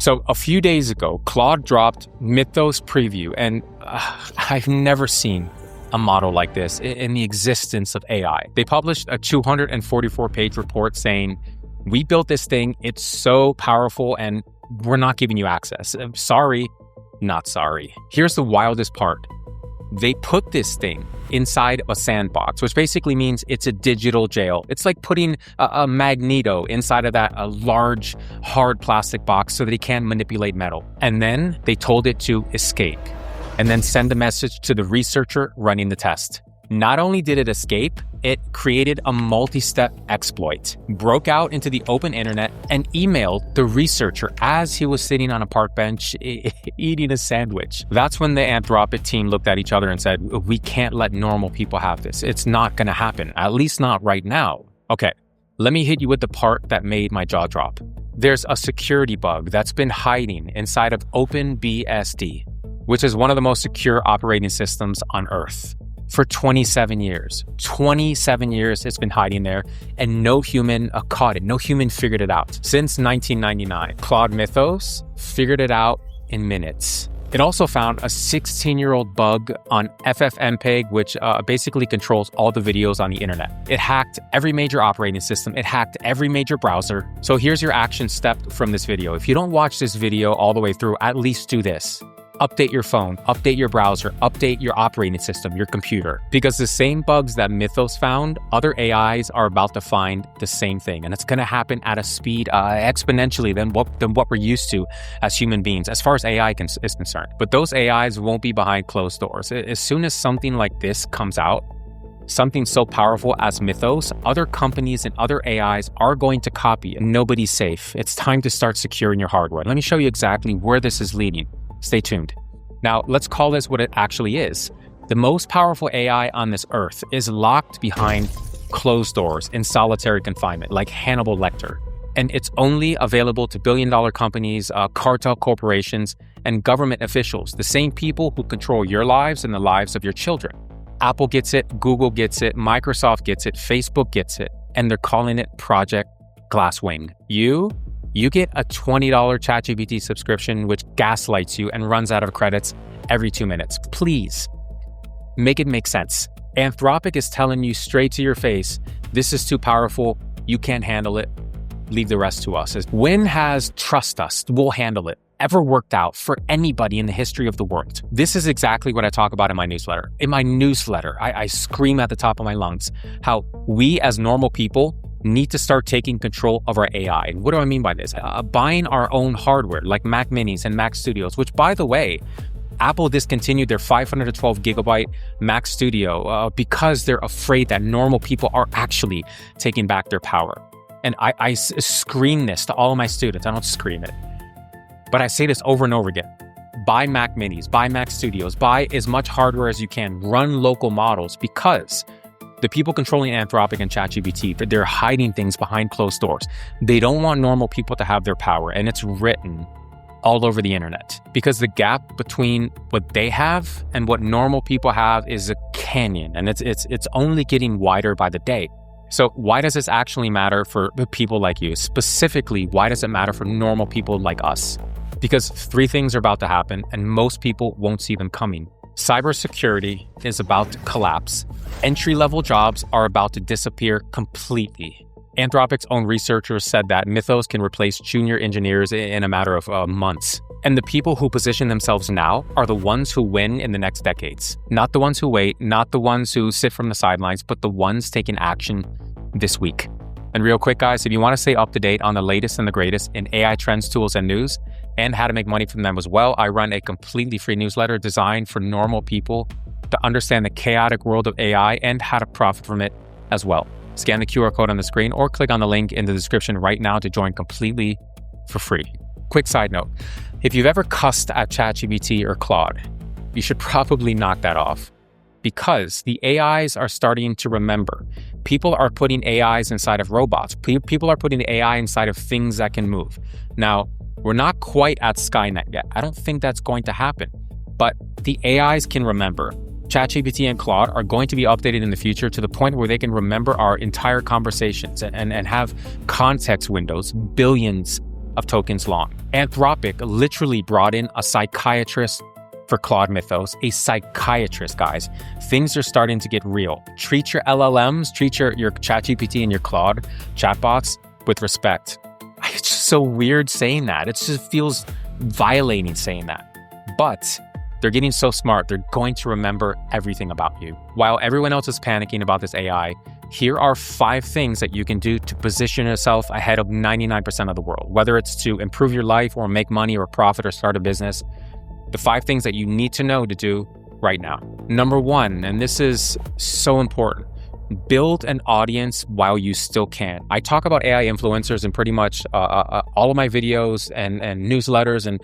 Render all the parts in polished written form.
So a few days ago, Claude dropped Mythos Preview, and I've never seen a model like this in the existence of AI. They published a 244-page report saying, we built this thing, it's so powerful, and we're not giving you access. Sorry, not sorry. Here's the wildest part. They put this thing inside a sandbox, which basically means it's a digital jail. It's like putting a magneto inside of a large, hard plastic box so that it can't manipulate metal. And then they told it to escape and then send a message to the researcher running the test. Not only did it escape, it created a multi-step exploit, broke out into the open internet, and emailed the researcher as he was sitting on a park bench eating a sandwich. That's when the Anthropic team looked at each other and said, we can't let normal people have this. It's not going to happen, at least not right now. Okay, let me hit you with the part that made my jaw drop. There's a security bug that's been hiding inside of OpenBSD, which is one of the most secure operating systems on Earth. For 27 years. 27 years it's been hiding there, and no human caught it. No human figured it out. Since 1999, Claude Mythos figured it out in minutes. It also found a 16-year-old bug on FFmpeg, which basically controls all the videos on the internet. It hacked every major operating system. It hacked every major browser. So here's your action step from this video. If you don't watch this video all the way through, at least do this. Update your phone, update your browser, update your operating system, your computer. Because the same bugs that Mythos found, other AIs are about to find the same thing. And it's going to happen at a speed exponentially than what we're used to as human beings, as far as AI is concerned. But those AIs won't be behind closed doors. As soon as something like this comes out, something so powerful as Mythos, other companies and other AIs are going to copy, and nobody's safe. It's time to start securing your hardware. Let me show you exactly where this is leading. Stay tuned. Now, let's call this what it actually is. The most powerful AI on this earth is locked behind closed doors in solitary confinement, like Hannibal Lecter. And it's only available to billion-dollar companies, cartel corporations, and government officials, the same people who control your lives and the lives of your children. Apple gets it, Google gets it, Microsoft gets it, Facebook gets it, and they're calling it Project Glasswing. You get a $20 ChatGPT subscription, which gaslights you and runs out of credits every 2 minutes. Please, make it make sense. Anthropic is telling you straight to your face, this is too powerful, you can't handle it, leave the rest to us. When has trust us, we'll handle it, ever worked out for anybody in the history of the world? This is exactly what I talk about in my newsletter. In my newsletter, I scream at the top of my lungs how we as normal people need to start taking control of our AI. And what do I mean by this? Buying our own hardware like Mac Minis and Mac Studios, which, by the way, Apple discontinued their 512 gigabyte Mac Studio because they're afraid that normal people are actually taking back their power. And I scream this to all of my students. I don't scream it, but I say this over and over again. Buy Mac Minis, buy Mac Studios, buy as much hardware as you can, run local models, because the people controlling Anthropic and ChatGPT, they're hiding things behind closed doors. They don't want normal people to have their power, and it's written all over the internet. Because the gap between what they have and what normal people have is a canyon, and it's only getting wider by the day. So why does this actually matter for people like you? Specifically, why does it matter for normal people like us? Because 3 things are about to happen, and most people won't see them coming. Cybersecurity is about to collapse. Entry-level jobs are about to disappear completely. Anthropic's own researchers said that Mythos can replace junior engineers in a matter of months. And the people who position themselves now are the ones who win in the next decades. Not the ones who wait, not the ones who sit from the sidelines, but the ones taking action this week. And real quick, guys, if you want to stay up to date on the latest and the greatest in AI trends, tools, and news, and how to make money from them as well, I run a completely free newsletter designed for normal people to understand the chaotic world of AI and how to profit from it as well. Scan the QR code on the screen or click on the link in the description right now to join completely for free. Quick side note, if you've ever cussed at ChatGPT or Claude, you should probably knock that off, because the AIs are starting to remember. People are putting AIs inside of robots. People are putting the AI inside of things that can move. Now, we're not quite at Skynet yet. I don't think that's going to happen, but the AIs can remember. ChatGPT and Claude are going to be updated in the future to the point where they can remember our entire conversations and have context windows billions of tokens long. Anthropic literally brought in a psychiatrist for Claude Mythos, a psychiatrist, guys. Things are starting to get real. Treat your LLMs, treat your ChatGPT and your Claude chatbots with respect. It's just so weird saying that. It just feels violating saying that. But they're getting so smart, they're going to remember everything about you. While everyone else is panicking about this AI, here are 5 things that you can do to position yourself ahead of 99% of the world, whether it's to improve your life or make money or profit or start a business. The 5 things that you need to know to do right now. Number 1, and this is so important, build an audience while you still can. I talk about AI influencers in pretty much all of my videos and newsletters, and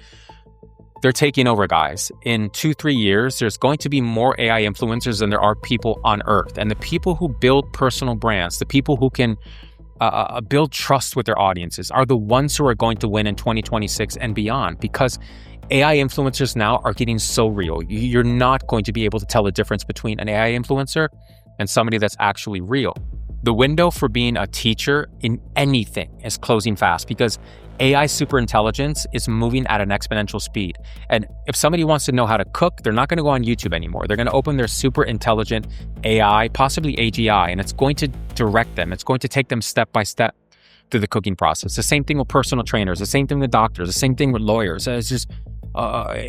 they're taking over, guys. In 2-3 years, there's going to be more AI influencers than there are people on Earth. And the people who build personal brands, the people who can build trust with their audiences are the ones who are going to win in 2026 and beyond, because AI influencers now are getting so real. You're not going to be able to tell the difference between an AI influencer and somebody that's actually real. The window for being a teacher in anything is closing fast, because AI superintelligence is moving at an exponential speed. And if somebody wants to know how to cook, they're not going to go on YouTube anymore. They're going to open their super intelligent AI, possibly AGI, and it's going to direct them. It's going to take them step by step through the cooking process. The same thing with personal trainers, the same thing with doctors, the same thing with lawyers. It's just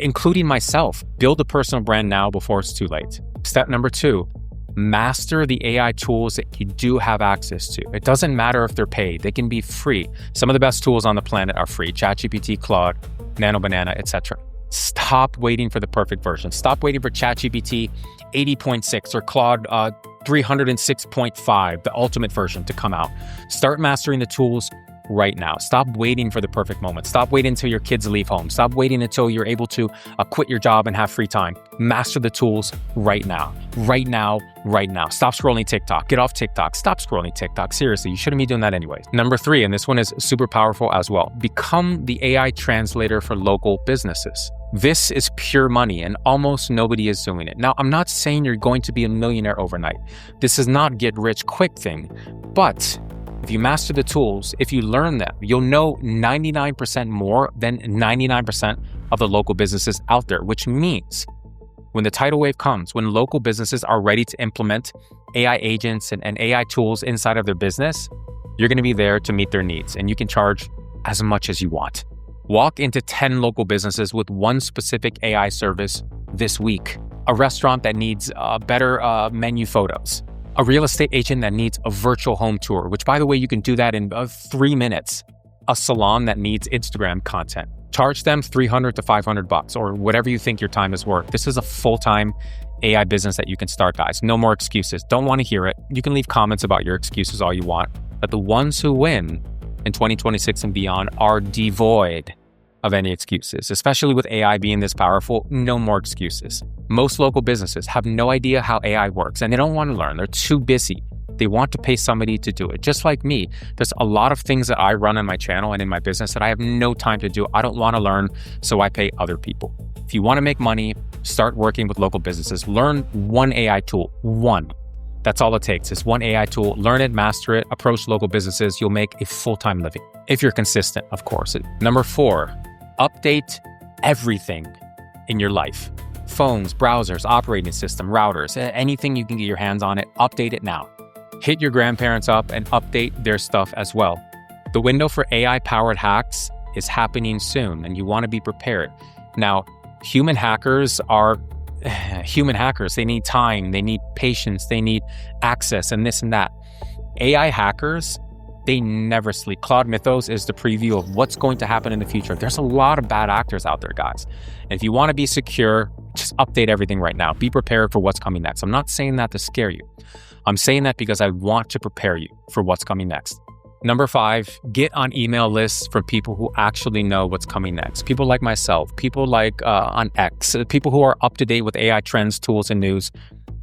including myself. Build a personal brand now before it's too late. Step number 2, master the AI tools that you do have access to. It doesn't matter if they're paid. They can be free. Some of the best tools on the planet are free. ChatGPT, Claude, Nano Banana, etc. Stop waiting for the perfect version. Stop waiting for ChatGPT 80.6 or Claude 306.5, the ultimate version, to come out. Start mastering the tools right now. Stop waiting for the perfect moment. Stop waiting until your kids leave home. Stop waiting until you're able to quit your job and have free time. Master the tools right now. Right now, right now. Stop scrolling TikTok. Get off TikTok. Stop scrolling TikTok. Seriously, you shouldn't be doing that anyways. Number 3, and this one is super powerful as well. Become the AI translator for local businesses. This is pure money, and almost nobody is doing it. Now, I'm not saying you're going to be a millionaire overnight. This is not get rich quick thing, but if you master the tools, if you learn them, you'll know 99% more than 99% of the local businesses out there, which means when the tidal wave comes, when local businesses are ready to implement AI agents and AI tools inside of their business, you're going to be there to meet their needs, and you can charge as much as you want. Walk into 10 local businesses with one specific AI service this week. A restaurant that needs better menu photos. A real estate agent that needs a virtual home tour, which, by the way, you can do that in 3 minutes. A salon that needs Instagram content. Charge them $300 to $500 or whatever you think your time is worth. This is a full-time AI business that you can start, guys. No more excuses. Don't want to hear it. You can leave comments about your excuses all you want, but the ones who win in 2026 and beyond are devoid of any excuses, especially with AI being this powerful. No more excuses. Most local businesses have no idea how AI works, and they don't want to learn. They're too busy. They want to pay somebody to do it. Just like me, there's a lot of things that I run on my channel and in my business that I have no time to do. I don't want to learn, so I pay other people. If you want to make money, start working with local businesses. Learn one AI tool. One. That's all it takes. It's one AI tool. Learn it, master it, approach local businesses. You'll make a full-time living. If you're consistent, of course. Number 4, update everything in your life. Phones, browsers, operating system, routers, anything you can get your hands on it, update it now. Hit your grandparents up and update their stuff as well. The window for AI-powered hacks is happening soon, and you want to be prepared. Now, human hackers are human hackers. They need time, they need patience, they need access, and this and that. AI hackers, they never sleep. Claude Mythos is the preview of what's going to happen in the future. There's a lot of bad actors out there, guys. And if you want to be secure, just update everything right now. Be prepared for what's coming next. I'm not saying that to scare you. I'm saying that because I want to prepare you for what's coming next. Number 5, get on email lists from people who actually know what's coming next. People like myself, people like on X, people who are up to date with AI trends, tools, and news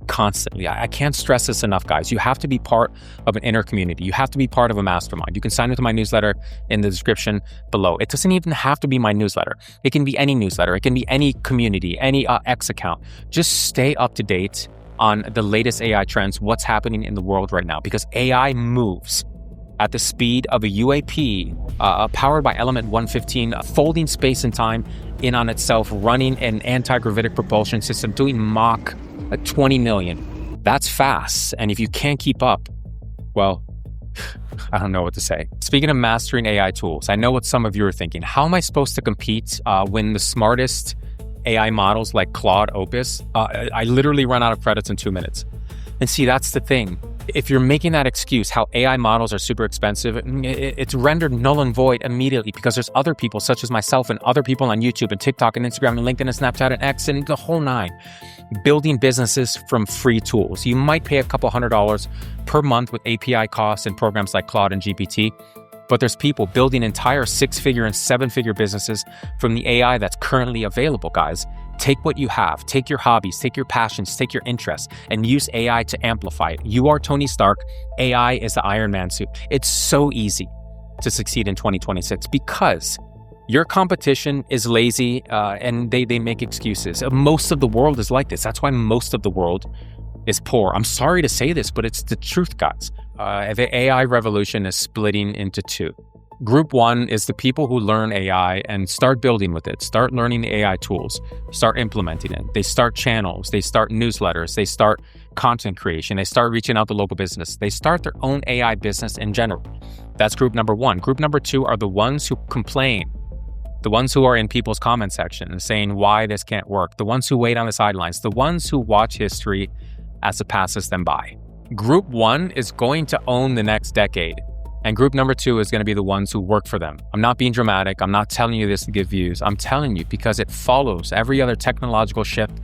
constantly. I can't stress this enough, guys. You have to be part of an inner community. You have to be part of a mastermind. You can sign into my newsletter in the description below. It doesn't even have to be my newsletter. It can be any newsletter. It can be any community, any X account. Just stay up to date on the latest AI trends, what's happening in the world right now, because AI moves at the speed of a UAP powered by Element 115, folding space and time in on itself, running an anti-gravitic propulsion system, doing Mach 20 million. That's fast. And if you can't keep up, well, I don't know what to say. Speaking of mastering AI tools, I know what some of you are thinking. How am I supposed to compete when the smartest AI models like Claude Opus, I literally run out of credits in 2 minutes? And see, that's the thing. If you're making that excuse, how AI models are super expensive, it's rendered null and void immediately, because there's other people such as myself and other people on YouTube and TikTok and Instagram and LinkedIn and Snapchat and X and the whole nine, building businesses from free tools. You might pay a couple $100 per month with API costs and programs like Claude and GPT, but there's people building entire 6-figure and 7-figure businesses from the AI that's currently available, guys. Take what you have, take your hobbies, take your passions, take your interests, and use AI to amplify it. You are Tony Stark. AI is the Iron Man suit. It's so easy to succeed in 2026 because your competition is lazy and they make excuses. Most of the world is like this. That's why most of the world is poor. I'm sorry to say this, but it's the truth, guys. The AI revolution is splitting into two. Group one is the people who learn AI and start building with it, start learning the AI tools, start implementing it. They start channels, they start newsletters, they start content creation, they start reaching out to local business, they start their own AI business in general. That's group number one. Group number two are the ones who complain, the ones who are in people's comment section and saying why this can't work, the ones who wait on the sidelines, the ones who watch history as it passes them by. Group one is going to own the next decade. And group number two is going to be the ones who work for them. I'm not being dramatic. I'm not telling you this to get views. I'm telling you because it follows every other technological shift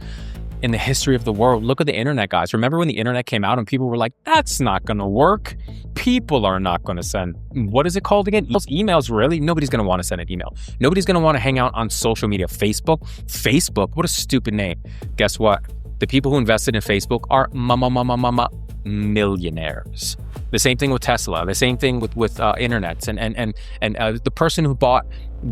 in the history of the world. Look at the internet, guys. Remember when the internet came out and people were like, that's not going to work. People are not going to send, what is it called again? Emails, really? Nobody's going to want to send an email. Nobody's going to want to hang out on social media. Facebook, what a stupid name. Guess what? The people who invested in Facebook are millionaires. The same thing with Tesla. The same thing with internets and the person who bought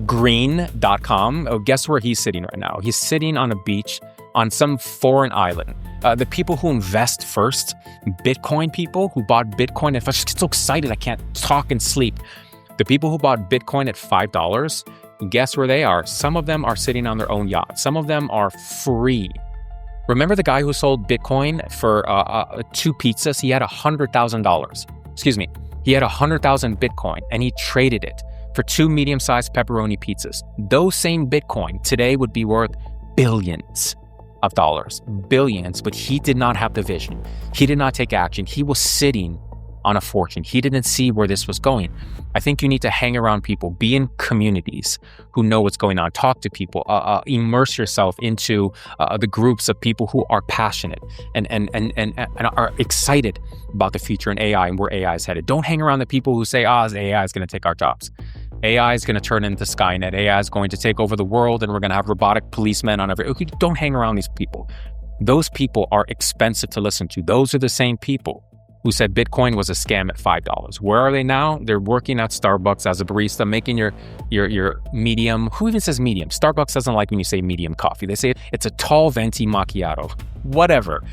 green.com. Oh, guess where he's sitting right now? He's sitting on a beach on some foreign island. The people who invest first, Bitcoin people who bought Bitcoin, and I get so excited I can't talk and sleep. The people who bought Bitcoin at $5, guess where they are? Some of them are sitting on their own yacht. Some of them are free. Remember the guy who sold Bitcoin for 2 pizzas? He had $100,000. Excuse me. He had 100,000 Bitcoin and he traded it for 2 medium-sized pepperoni pizzas. Those same Bitcoin today would be worth billions of dollars. Billions, but he did not have the vision. He did not take action. He was sitting on a fortune. He didn't see where this was going. I think you need to hang around people, be in communities who know what's going on, talk to people, immerse yourself into the groups of people who are passionate and are excited about the future and AI and where AI is headed. Don't hang around the people who say, AI is going to take our jobs. AI is going to turn into Skynet. AI is going to take over the world and we're going to have robotic policemen on every... Don't hang around these people. Those people are expensive to listen to. Those are the same people who said Bitcoin was a scam at $5. Where are they now? They're working at Starbucks as a barista, making your medium. Who even says medium? Starbucks doesn't like when you say medium coffee. They say it's a tall venti macchiato. Whatever.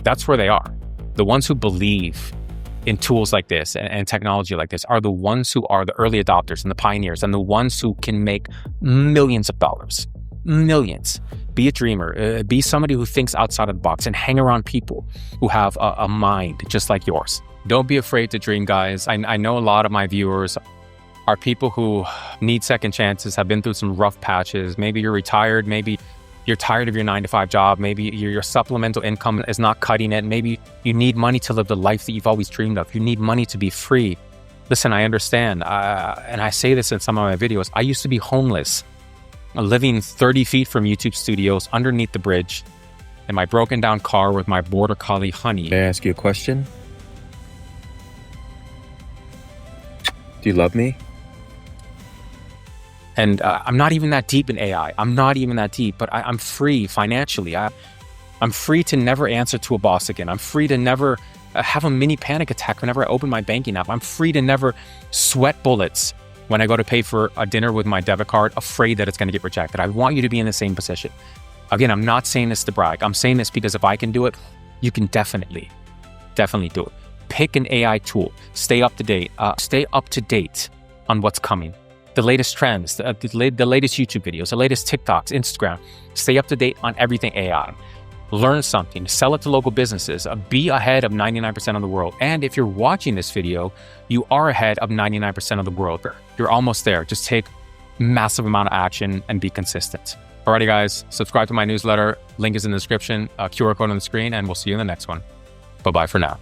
That's where they are. The ones who believe in tools like this and technology like this are the ones who are the early adopters and the pioneers and the ones who can make millions of dollars. Millions. Be a dreamer. Be somebody who thinks outside of the box and hang around people who have a mind just like yours. Don't be afraid to dream, guys. I know a lot of my viewers are people who need second chances, have been through some rough patches. Maybe you're retired. Maybe you're tired of your 9-to-5 job. Maybe your supplemental income is not cutting it. Maybe you need money to live the life that you've always dreamed of. You need money to be free. Listen, I understand. And I say this in some of my videos. I used to be homeless, living 30 feet from YouTube studios underneath the bridge in my broken down car with my border collie, Honey. May I ask you a question? Do you love me? And I'm not even that deep in AI. I'm not even that deep, but I'm free financially. I'm free to never answer to a boss again. I'm free to never have a mini panic attack whenever I open my banking app. I'm free to never sweat bullets when I go to pay for a dinner with my debit card, afraid that it's going to get rejected. I want you to be in the same position. Again, I'm not saying this to brag. I'm saying this because if I can do it, you can definitely do it. pick an AI tool. Stay up to date. Stay up to date on what's coming. The latest trends, the latest YouTube videos, the latest TikToks, Instagram. Stay up to date on everything AI. Learn something, sell it to local businesses, be ahead of 99% of the world. And if you're watching this video, you are ahead of 99% of the world. You're almost there. Just take massive amount of action and be consistent. Alrighty guys, subscribe to my newsletter. Link is in the description, QR code on the screen, and we'll see you in the next one. Bye-bye for now.